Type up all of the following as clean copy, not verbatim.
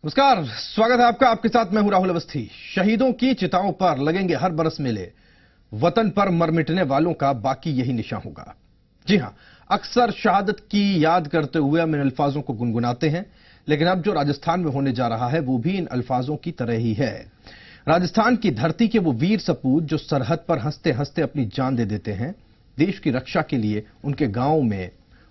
नमस्कार, स्वागत है आपका। आपके साथ मैं हूं राहुल अवस्थी। शहीदों की चिताओं पर लगेंगे हर बरस मेले। वतन पर मर मिटने वालों का बाकी यही निशान होगा। जी हां, अक्सर शहादत की याद करते हुए हम इन अल्फाजों को गुनगुनाते हैं, लेकिन अब जो राजस्थान में होने जा रहा है वो भी इन अल्फाजों की तरह ही है। राजस्थान की धरती के वो वीर सपूत जो सरहद पर हंसते हंसते अपनी जान दे देते हैं। देश की रक्षा के लिए उनके गांव में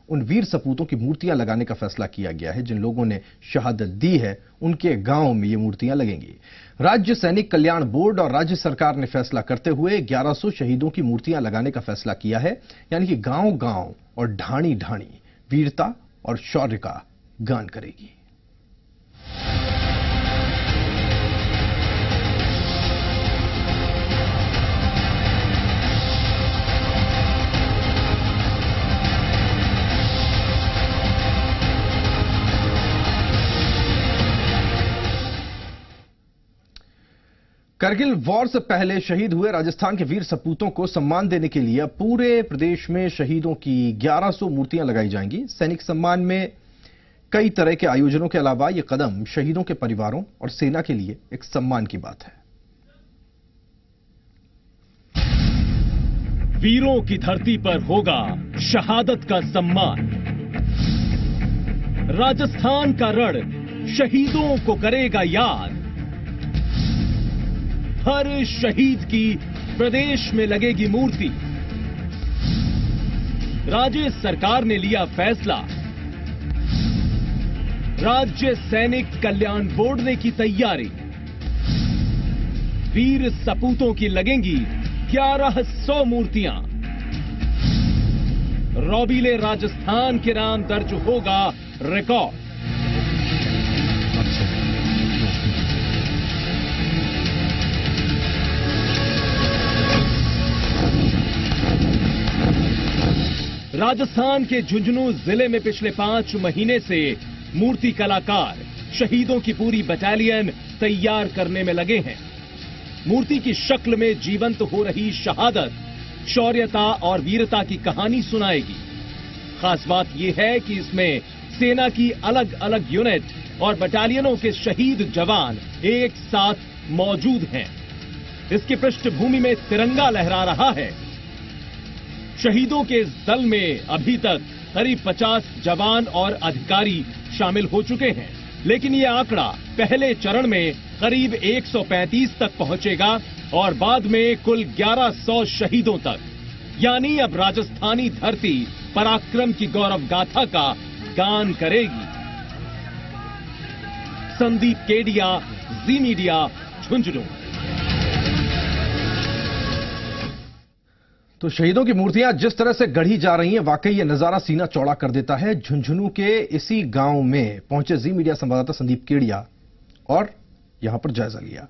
उन वीर सपूतों की मूर्तियां लगाने का फैसला किया गया है। जिन लोगों ने शहादत दी है उनके गांव में ये मूर्तियां लगेंगी। राज्य सैनिक कल्याण बोर्ड और राज्य सरकार ने फैसला करते हुए 1100 शहीदों की मूर्तियां लगाने का फैसला किया है। यानी कि गांव गांव और ढाणी ढाणी वीरता और शौर्य का गान करेगी। करगिल वॉर से पहले शहीद हुए राजस्थान के वीर सपूतों को सम्मान देने के लिए अब पूरे प्रदेश में शहीदों की 1100 मूर्तियां लगाई जाएंगी। सैनिक सम्मान में कई तरह के आयोजनों के अलावा यह कदम शहीदों के परिवारों और सेना के लिए एक सम्मान की बात है। वीरों की धरती पर होगा शहादत का सम्मान। राजस्थान का रण शहीदों को करेगा याद। हर शहीद की प्रदेश में लगेगी मूर्ति। राज्य सरकार ने लिया फैसला। राज्य सैनिक कल्याण बोर्ड ने की तैयारी। वीर सपूतों की लगेंगी 1100 मूर्तियां। रौबीले राजस्थान के नाम दर्ज होगा रिकॉर्ड। राजस्थान के झुंझुनू जिले में पिछले 5 महीने से मूर्ति कलाकार शहीदों की पूरी बटालियन तैयार करने में लगे हैं। मूर्ति की शक्ल में जीवंत हो रही शहादत, शौर्यता और वीरता की कहानी सुनाएगी। खास बात यह है कि इसमें सेना की अलग अलग यूनिट और बटालियनों के शहीद जवान एक साथ मौजूद हैं। इसकी पृष्ठभूमि में तिरंगा लहरा रहा है। शहीदों के इस दल में अभी तक करीब 50 जवान और अधिकारी शामिल हो चुके हैं, लेकिन यह आंकड़ा पहले चरण में करीब 135 तक पहुंचेगा और बाद में कुल 1100 शहीदों तक। यानी अब राजस्थानी धरती पराक्रम की गौरव गाथा का गान करेगी। संदीप केडिया, जी मीडिया, झुंझुनू। तो शहीदों की मूर्तियां जिस तरह से गढ़ी जा रही हैं, वाकई ये नजारा सीना चौड़ा कर देता है। झुंझुनू के इसी गांव में पहुंचे जी मीडिया संवाददाता संदीप केडिया और यहां पर जायजा लिया।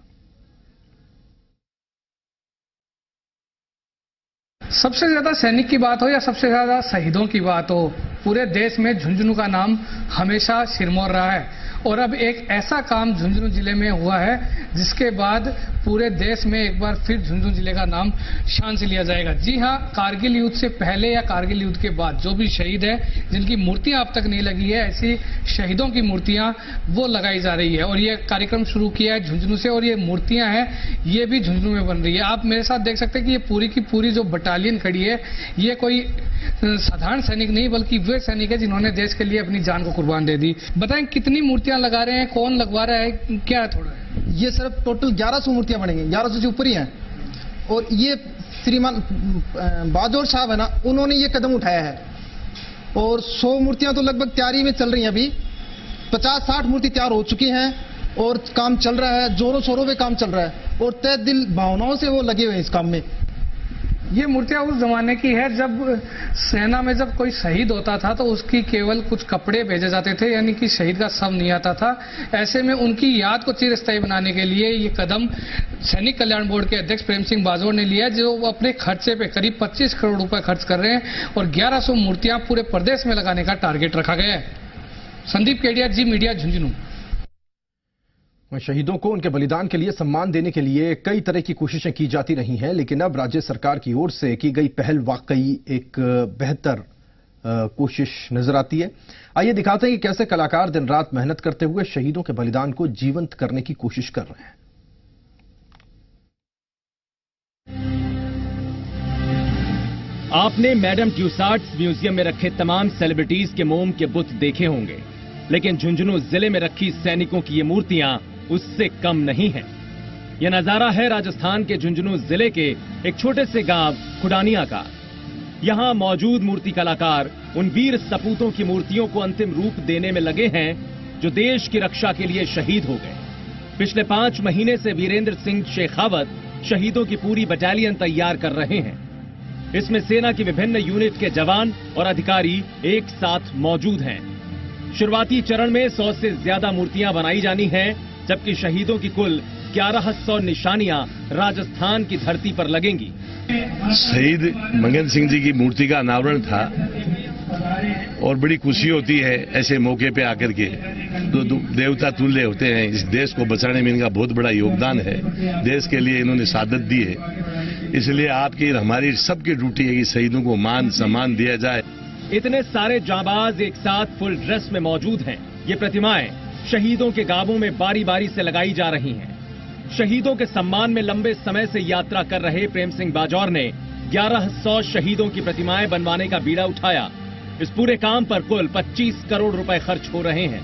सबसे ज्यादा सैनिक की बात हो या सबसे ज्यादा शहीदों की बात हो, पूरे देश में झुंझुनू का नाम हमेशा सिरमौर रहा है। और अब एक ऐसा काम झुंझुनू जिले में हुआ है जिसके बाद पूरे देश में एक बार फिर झुंझुनू जिले का नाम शान से लिया जाएगा। जी हां, कारगिल युद्ध से पहले या कारगिल युद्ध के बाद जो भी शहीद है जिनकी मूर्तियां अब तक नहीं लगी है, ऐसी शहीदों की मूर्तियां वो लगाई जा रही है। और ये कार्यक्रम शुरू किया है झुंझुनू से और ये मूर्तियां हैं ये भी झुंझुनू में बन रही है। आप मेरे साथ देख सकते हैं कि ये पूरी की पूरी जो बटालियन खड़ी है ये कोई साधारण सैनिक नहीं बल्कि वे सैनिक है जिन्होंने देश के लिए अपनी जान को कुर्बान दे दी। बताएं कितनी मूर्तियां लगा रहे हैं, कौन लगवा रहा है, क्या है थोड़ा? ये सिर्फ टोटल 1100 मूर्तियां बनेंगी, 1100 से ऊपर ही हैं। और ये श्रीमान बाजौर साहब है ना, उन्होंने ये कदम उठाया है। और 100 मूर्तियां तो लगभग तैयारी में चल रही हैं। अभी 50-60 मूर्ति तैयार हो चुकी हैं और काम चल रहा है, जोरों शोरों पे काम चल रहा है और तय दिल भावनाओं से वो लगे हुए हैं इस काम में। ये मूर्तियां उस जमाने की है जब सेना में जब कोई शहीद होता था तो उसकी केवल कुछ कपड़े भेजे जाते थे, यानी कि शहीद का शव नहीं आता था। ऐसे में उनकी याद को चिरस्थायी बनाने के लिए ये कदम सैनिक कल्याण बोर्ड के अध्यक्ष प्रेम सिंह बाजौर ने लिया, जो अपने खर्चे पे करीब 25 करोड़ रुपए खर्च कर रहे हैं और 1100 मूर्तियां पूरे प्रदेश में लगाने का टारगेट रखा गया है। संदीप केडिया, जी मीडिया, झुंझुनू। शहीदों को उनके बलिदान के लिए सम्मान देने के लिए कई तरह की कोशिशें की जाती रही हैं, लेकिन अब राज्य सरकार की ओर से की गई पहल वाकई एक बेहतर कोशिश नजर आती है। आइए दिखाते हैं कि कैसे कलाकार दिन रात मेहनत करते हुए शहीदों के बलिदान को जीवंत करने की कोशिश कर रहे हैं। आपने मैडम ट्यूसाड्स म्यूजियम में रखे तमाम सेलिब्रिटीज के मोम के बुत देखे होंगे, लेकिन झुंझुनू जिले में रखी सैनिकों की ये मूर्तियां उससे कम नहीं हैं। यह नजारा है राजस्थान के झुंझुनू जिले के एक छोटे से गांव खुडानिया का। यहां मौजूद मूर्ति कलाकार उन वीर सपूतों की मूर्तियों को अंतिम रूप देने में लगे हैं जो देश की रक्षा के लिए शहीद हो गए। पिछले 5 महीने से वीरेंद्र सिंह शेखावत शहीदों की पूरी बटालियन तैयार कर रहे हैं। इसमें सेना की विभिन्न यूनिट के जवान और अधिकारी एक साथ मौजूद हैं। शुरुआती चरण में 100 से ज्यादा मूर्तियां बनाई जानी हैं, जबकि शहीदों की कुल 1100 निशानियां राजस्थान की धरती पर लगेंगी। शहीद मंगन सिंह जी की मूर्ति का अनावरण था और बड़ी खुशी होती है ऐसे मौके पे आकर के। तो देवता तुल्य होते हैं, इस देश को बचाने में इनका बहुत बड़ा योगदान है। देश के लिए इन्होंने शहादत दी है, इसलिए आपकी हमारी सबकी ड्यूटी है कि शहीदों को मान सम्मान दिया जाए। इतने सारे जांबाज एक साथ फुल ड्रेस में मौजूद हैं। ये प्रतिमाएं शहीदों के गांवों में बारी बारी से लगाई जा रही हैं। शहीदों के सम्मान में लंबे समय से यात्रा कर रहे प्रेम सिंह बाजौर ने 1100 शहीदों की प्रतिमाएं बनवाने का बीड़ा उठाया। इस पूरे काम पर कुल 25 करोड़ रुपए खर्च हो रहे हैं।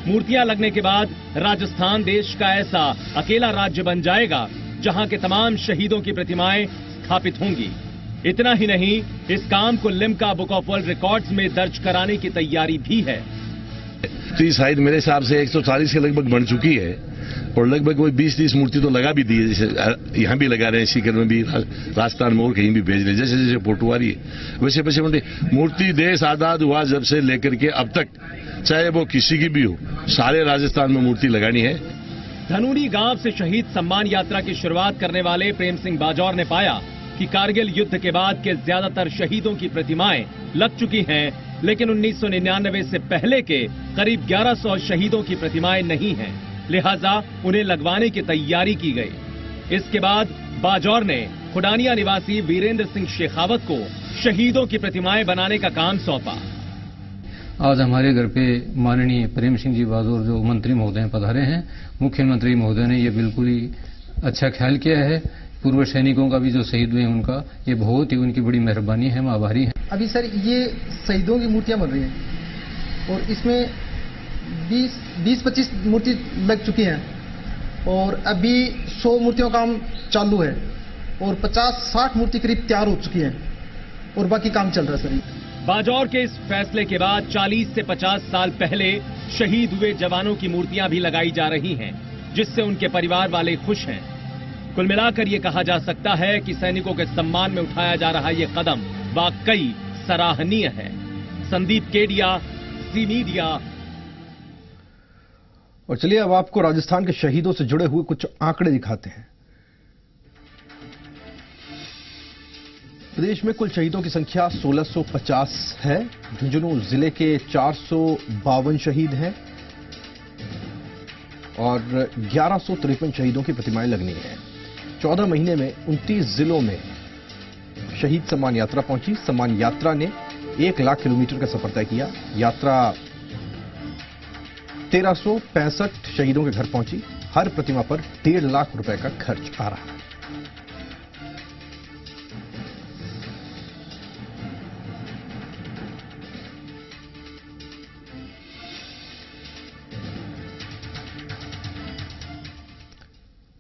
मूर्तियां लगने के बाद राजस्थान देश का ऐसा अकेला राज्य बन जाएगा जहां के तमाम शहीदों की प्रतिमाएं स्थापित होंगी। इतना ही नहीं, इस काम को Limca book of world records में दर्ज कराने की तैयारी भी है। तो इस साइड मेरे हिसाब से 140 के लगभग बन चुकी है और लगभग कोई 20-30 मूर्ति तो लगा भी दी है। जैसे यहाँ भी लगा रहे हैं, सीकर में भी, राजस्थान में और कहीं भी भेज रहे हैं। जैसे जैसे फोटो आ रही है वैसे वैसे मूर्ति देश आजाद हुआ जब से लेकर के अब तक, चाहे वो किसी की भी हो, सारे राजस्थान में मूर्ति लगानी है। धनूरी गांव से शहीद सम्मान यात्रा की शुरुआत करने वाले प्रेम सिंह बाजौर ने पाया कि कारगिल युद्ध के बाद के ज्यादातर शहीदों की प्रतिमाएं लग चुकी हैं, लेकिन 1999 से पहले के करीब 1100 शहीदों की प्रतिमाएं नहीं हैं, लिहाजा उन्हें लगवाने की तैयारी की गई। इसके बाद बाजौर ने खुडानिया निवासी वीरेंद्र सिंह शेखावत को शहीदों की प्रतिमाएं बनाने का काम सौंपा। आज हमारे घर पे माननीय प्रेम सिंह जी बाजौर जो मंत्री महोदय पधारे हैं, मुख्यमंत्री महोदय ने ये बिल्कुल ही अच्छा ख्याल किया है। पूर्व सैनिकों का भी जो शहीद हुए उनका ये बहुत ही उनकी बड़ी मेहरबानी है, हम आभारी हैं। अभी सर ये शहीदों की मूर्तियां बन रही हैं और इसमें 20-25 मूर्ति लग चुकी हैं और अभी 100 मूर्तियों का काम चालू है और 50-60 मूर्ति करीब तैयार हो चुकी हैं और बाकी काम चल रहा है सर। बाजौर के इस फैसले के बाद 40 से 50 साल पहले शहीद हुए जवानों की मूर्तियां भी लगाई जा रही हैं, जिससे उनके परिवार वाले खुश हैं। कुल मिलाकर ये कहा जा सकता है कि सैनिकों के सम्मान में उठाया जा रहा ये कदम वाकई सराहनीय है। Sandeep Kedia, C media. और चलिए अब आपको राजस्थान के शहीदों से जुड़े हुए कुछ आंकड़े दिखाते हैं। प्रदेश में कुल शहीदों की संख्या 1650 है। झुंझुनू जिले के 452 शहीद हैं और 1153 शहीदों की प्रतिमाएं लगनी है। 14 महीने में 29 जिलों में शहीद सम्मान यात्रा पहुंची। सम्मान यात्रा ने 1 लाख किलोमीटर का सफर तय किया। यात्रा 1365 शहीदों के घर पहुंची। हर प्रतिमा पर 1.5 लाख रुपए का खर्च आ रहा है।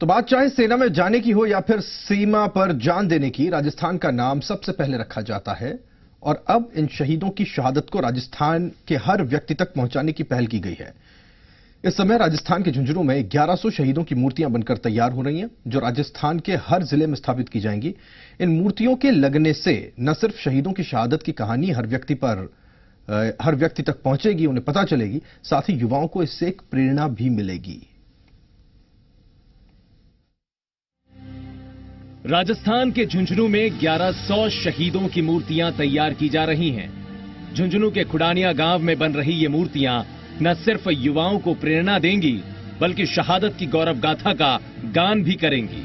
तो बात चाहे सेना में जाने की हो या फिर सीमा पर जान देने की, राजस्थान का नाम सबसे पहले रखा जाता है और अब इन शहीदों की शहादत को राजस्थान के हर व्यक्ति तक पहुंचाने की पहल की गई है। इस समय राजस्थान के झुंझुनू में 1100 शहीदों की मूर्तियां बनकर तैयार हो रही हैं, जो राजस्थान के हर जिले में स्थापित की जाएंगी। इन मूर्तियों के लगने से न सिर्फ शहीदों की शहादत की कहानी हर व्यक्ति तक पहुंचेगी, उन्हें पता चलेगी, साथ ही युवाओं को इससे एक प्रेरणा भी मिलेगी। राजस्थान के झुंझुनू में 1100 शहीदों की मूर्तियां तैयार की जा रही हैं। झुंझुनू के खुडानिया गांव में बन रही ये मूर्तियां न सिर्फ युवाओं को प्रेरणा देंगी, बल्कि शहादत की गौरव गाथा का गान भी करेंगी।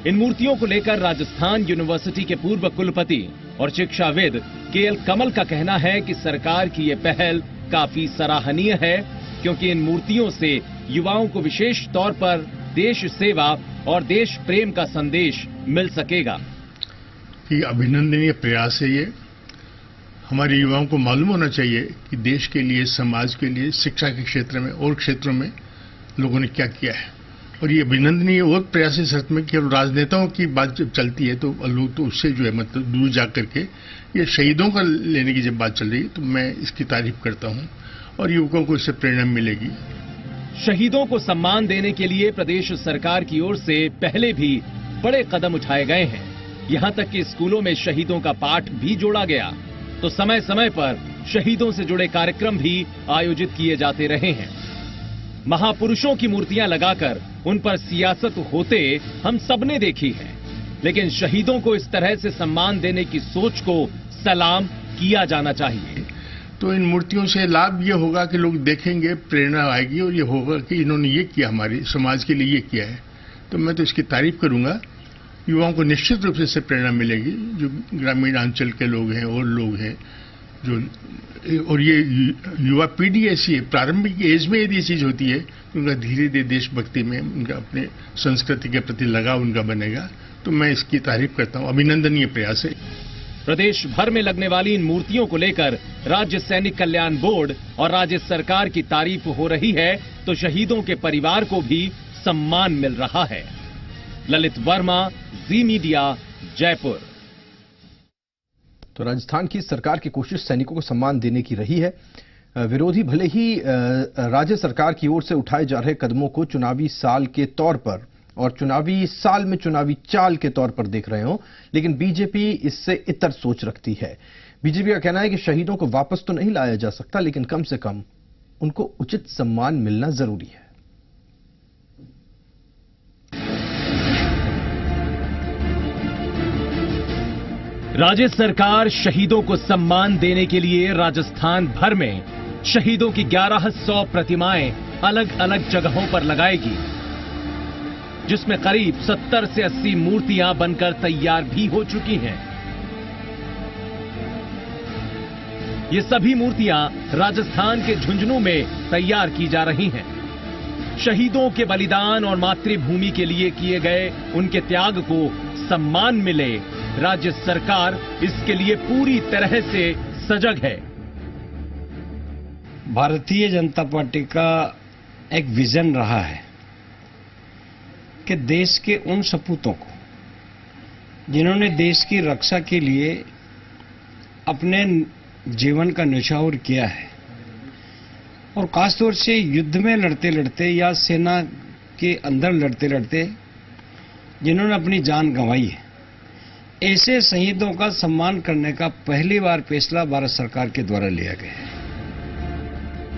इन मूर्तियों को लेकर राजस्थान यूनिवर्सिटी के पूर्व कुलपति और शिक्षाविद केएल कमल का कहना है कि सरकार की ये पहल काफी सराहनीय है, क्योंकि इन मूर्तियों से युवाओं को विशेष तौर पर देश सेवा और देश प्रेम का संदेश मिल सकेगा। ये अभिनंदनीय प्रयास है। ये हमारे युवाओं को मालूम होना चाहिए कि देश के लिए, समाज के लिए, शिक्षा के क्षेत्र में और क्षेत्रों में लोगों ने क्या किया है। और ये अभिनंदनीय और प्रयास इस अर्थ में कि राजनेताओं की बात जब चलती है तो लोग तो उससे जो है मतलब दूर जा करके ये शहीदों का लेने की जब बात चल रही है तो मैं इसकी तारीफ करता हूं और युवकों को इससे प्रेरणा मिलेगी। शहीदों को सम्मान देने के लिए प्रदेश सरकार की ओर से पहले भी बड़े कदम उठाए गए हैं। यहां तक कि स्कूलों में शहीदों का पाठ भी जोड़ा गया, तो समय समय पर शहीदों से जुड़े कार्यक्रम भी आयोजित किए जाते रहे हैं। महापुरुषों की मूर्तियां लगाकर उन पर सियासत होते हम सबने देखी है, लेकिन शहीदों को इस तरह से सम्मान देने की सोच को सलाम किया जाना चाहिए। तो इन मूर्तियों से लाभ ये होगा कि लोग देखेंगे, प्रेरणा आएगी और ये होगा कि इन्होंने ये किया, हमारे समाज के लिए ये किया है। तो मैं तो इसकी तारीफ करूंगा। युवाओं को निश्चित रूप से इससे प्रेरणा मिलेगी, जो ग्रामीण अंचल के लोग हैं और लोग हैं जो, और ये युवा पीढ़ी ऐसी है, प्रारंभिक एज में यदि ये चीज होती है तो उनका धीरे धीरे देशभक्ति में, उनका अपने संस्कृति के प्रति लगाव उनका बनेगा। तो मैं इसकी तारीफ करता हूं। अभिनंदनीय प्रयास है। प्रदेश भर में लगने वाली इन मूर्तियों को लेकर राज्य सैनिक कल्याण बोर्ड और राज्य सरकार की तारीफ हो रही है, तो शहीदों के परिवार को भी सम्मान मिल रहा है। ललित वर्मा, जी मीडिया, जयपुर। तो राजस्थान की सरकार की कोशिश सैनिकों को सम्मान देने की रही है। विरोधी भले ही राज्य सरकार की ओर से उठाए जा रहे कदमों को चुनावी साल के तौर पर और चुनावी साल में चुनावी चाल के तौर पर देख रहे हो, लेकिन बीजेपी इससे इतर सोच रखती है। बीजेपी का कहना है कि शहीदों को वापस तो नहीं लाया जा सकता, लेकिन कम से कम उनको उचित सम्मान मिलना जरूरी है। राज्य सरकार शहीदों को सम्मान देने के लिए राजस्थान भर में शहीदों की 1100 प्रतिमाएं अलग अलग जगहों पर लगाएगी, जिसमें करीब 70 से 80 मूर्तियां बनकर तैयार भी हो चुकी हैं। ये सभी मूर्तियां राजस्थान के झुंझुनू में तैयार की जा रही हैं। शहीदों के बलिदान और मातृभूमि के लिए किए गए उनके त्याग को सम्मान मिले, राज्य सरकार इसके लिए पूरी तरह से सजग है। भारतीय जनता पार्टी का एक विजन रहा है कि देश के उन सपूतों को जिन्होंने देश की रक्षा के लिए अपने जीवन का न्यौछावर किया है और खासतौर से युद्ध में लड़ते लड़ते या सेना के अंदर लड़ते लड़ते जिन्होंने अपनी जान गंवाई है, ऐसे शहीदों का सम्मान करने का पहली बार फैसला भारत सरकार के द्वारा लिया गया है।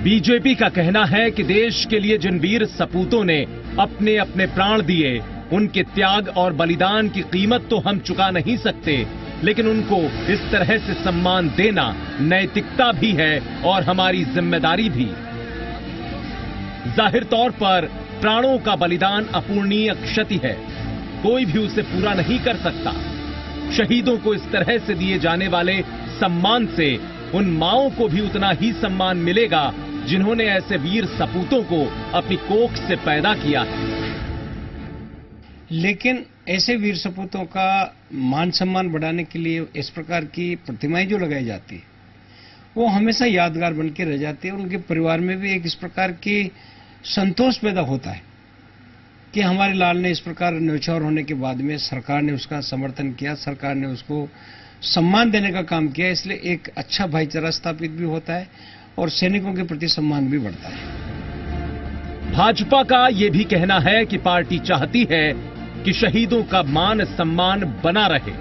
बीजेपी का कहना है कि देश के लिए जिन वीर सपूतों ने अपने अपने प्राण दिए, उनके त्याग और बलिदान की कीमत तो हम चुका नहीं सकते, लेकिन उनको इस तरह से सम्मान देना नैतिकता भी है और हमारी जिम्मेदारी भी। जाहिर तौर पर प्राणों का बलिदान अपूर्णीय क्षति है, कोई भी उसे पूरा नहीं कर सकता। शहीदों को इस तरह से दिए जाने वाले सम्मान से उन माओं को भी उतना ही सम्मान मिलेगा जिन्होंने ऐसे वीर सपूतों को अपनी कोख से पैदा किया है। लेकिन ऐसे वीर सपूतों का मान सम्मान बढ़ाने के लिए इस प्रकार की प्रतिमाएं जो लगाई जाती है वो हमेशा यादगार बन के रह जाती है। उनके परिवार में भी एक इस प्रकार की संतोष पैदा होता है कि हमारे लाल ने इस प्रकार न्यौछावर होने के बाद में सरकार ने उसका समर्थन किया, सरकार ने उसको सम्मान देने का काम किया, इसलिए एक अच्छा भाईचारा स्थापित भी होता है और सैनिकों के प्रति सम्मान भी बढ़ता है। भाजपा का यह भी कहना है कि पार्टी चाहती है कि शहीदों का मान सम्मान बना रहे,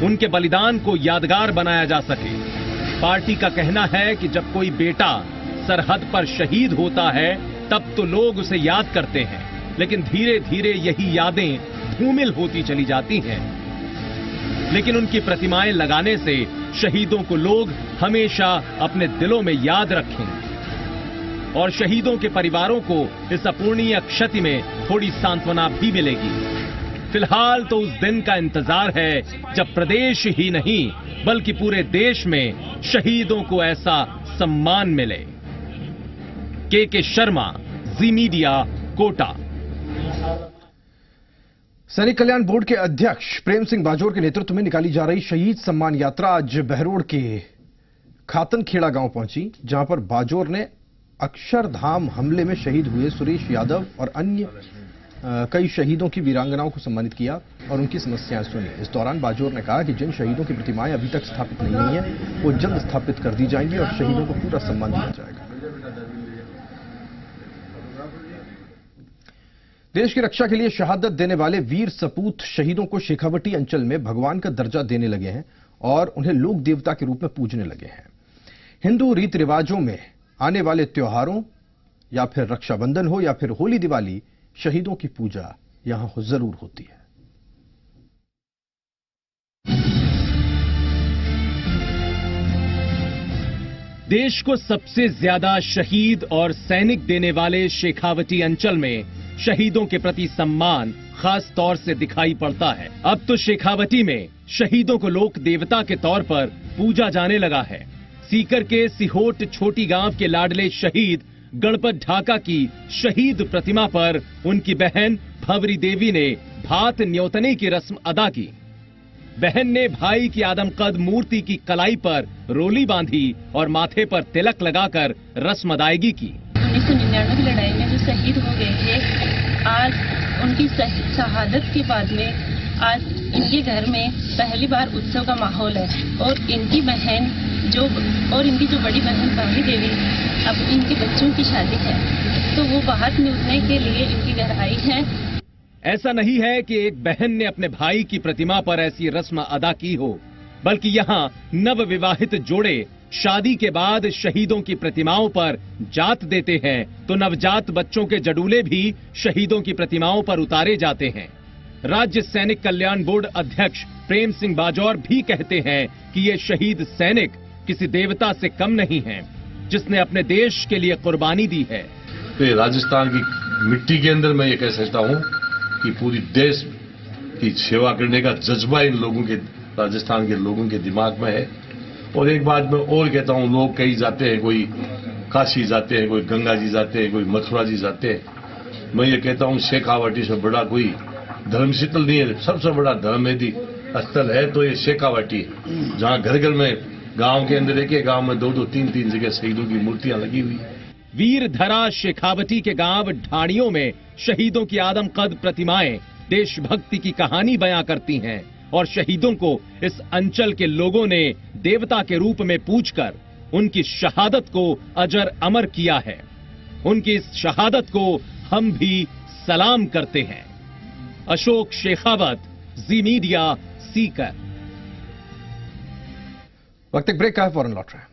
उनके बलिदान को यादगार बनाया जा सके। पार्टी का कहना है कि जब कोई बेटा सरहद पर शहीद होता है तब तो लोग उसे याद करते हैं, लेकिन धीरे धीरे यही यादें धूमिल होती चली जाती हैं। लेकिन उनकी प्रतिमाएं लगाने से शहीदों को लोग हमेशा अपने दिलों में याद रखेंगे और शहीदों के परिवारों को इस अपूर्णीय क्षति में थोड़ी सांत्वना भी मिलेगी। फिलहाल तो उस दिन का इंतजार है जब प्रदेश ही नहीं बल्कि पूरे देश में शहीदों को ऐसा सम्मान मिले। के शर्मा, जी मीडिया, कोटा। सैनिक कल्याण बोर्ड के अध्यक्ष प्रेम सिंह बाजोर के नेतृत्व में निकाली जा रही शहीद सम्मान यात्रा आज बहरोड के खातनखेड़ा गांव पहुंची, जहां पर बाजोर ने अक्षरधाम हमले में शहीद हुए सुरेश यादव और अन्य कई शहीदों की वीरांगनाओं को सम्मानित किया और उनकी समस्याएं सुनी। इस दौरान बाजोर ने कहा कि जिन शहीदों की प्रतिमाएं अभी तक स्थापित नहीं हुई हैं, वो जल्द स्थापित कर दी जाएंगी और शहीदों को पूरा सम्मान दिया जाएगा। देश की रक्षा के लिए शहादत देने वाले वीर सपूत शहीदों को शेखावटी अंचल में भगवान का दर्जा देने लगे हैं और उन्हें लोक देवता के रूप में पूजने लगे हैं। हिंदू रीति रिवाजों में आने वाले त्योहारों या फिर रक्षाबंधन हो या फिर होली दिवाली, शहीदों की पूजा यहां जरूर होती है। देश को सबसे ज्यादा शहीद और सैनिक देने वाले शेखावटी अंचल में शहीदों के प्रति सम्मान खास तौर से दिखाई पड़ता है। अब तो शेखावटी में शहीदों को लोक देवता के तौर पर पूजा जाने लगा है। सीकर के सिहोट छोटी गांव के लाडले शहीद गणपत ढाका की शहीद प्रतिमा पर उनकी बहन भंवरी देवी ने भात न्योतने की रस्म अदा की। बहन ने भाई की आदमकद मूर्ति की कलाई पर रोली बांधी और माथे पर तिलक लगाकर रस्म अदायगी की। 1999 की लड़ाई में जो शहीद हो गए थे, आज उनकी शहादत के बाद में आज इनके घर में पहली बार उत्सव का माहौल है और इनकी जो बड़ी बहन भंवरी देवी, अब इनके बच्चों की शादी है तो वो बाहर मिलने के लिए इनके घर आई है। ऐसा नहीं है कि एक बहन ने अपने भाई की प्रतिमा पर ऐसी रस्म अदा की हो, बल्कि यहाँ नव विवाहित जोड़े शादी के बाद शहीदों की प्रतिमाओं पर जात देते हैं तो नवजात बच्चों के जडूले भी शहीदों की प्रतिमाओं पर उतारे जाते हैं। राज्य सैनिक कल्याण बोर्ड अध्यक्ष प्रेम सिंह बाजौर भी कहते हैं कि ये शहीद सैनिक किसी देवता से कम नहीं है, जिसने अपने देश के लिए कुर्बानी दी है। तो राजस्थान की मिट्टी के अंदर मैं ये कह सकता हूं कि पूरी देश की सेवा करने का जज्बा इन लोगों के, राजस्थान के लोगों के दिमाग में है। और एक बात मैं और कहता हूं, लोग कहीं जाते हैं, कोई काशी जाते हैं, कोई गंगा जी जाते हैं, कोई मथुरा जी जाते हैं। मैं ये कहता हूं शेखावटी से बड़ा कोई धर्मस्थल नहीं है। सबसे बड़ा धर्म यदि स्थल है तो ये शेखावटी है, जहां घर घर में गांव के अंदर एक गांव में 2-2, 3-3 जगह शहीदों की मूर्तियां लगी हुई। वीर धरा शेखावटी के गांव ढाणियों में शहीदों की आदमकद प्रतिमाएं देशभक्ति की कहानी बयां करती हैं और शहीदों को इस अंचल के लोगों ने देवता के रूप में पूजकर उनकी शहादत को अजर अमर किया है। उनकी इस शहादत को हम भी सलाम करते हैं। अशोक शेखावत, जी मीडिया, सीकर। वक्त एक ब्रेक का है, फौरन लौट रहे हैं।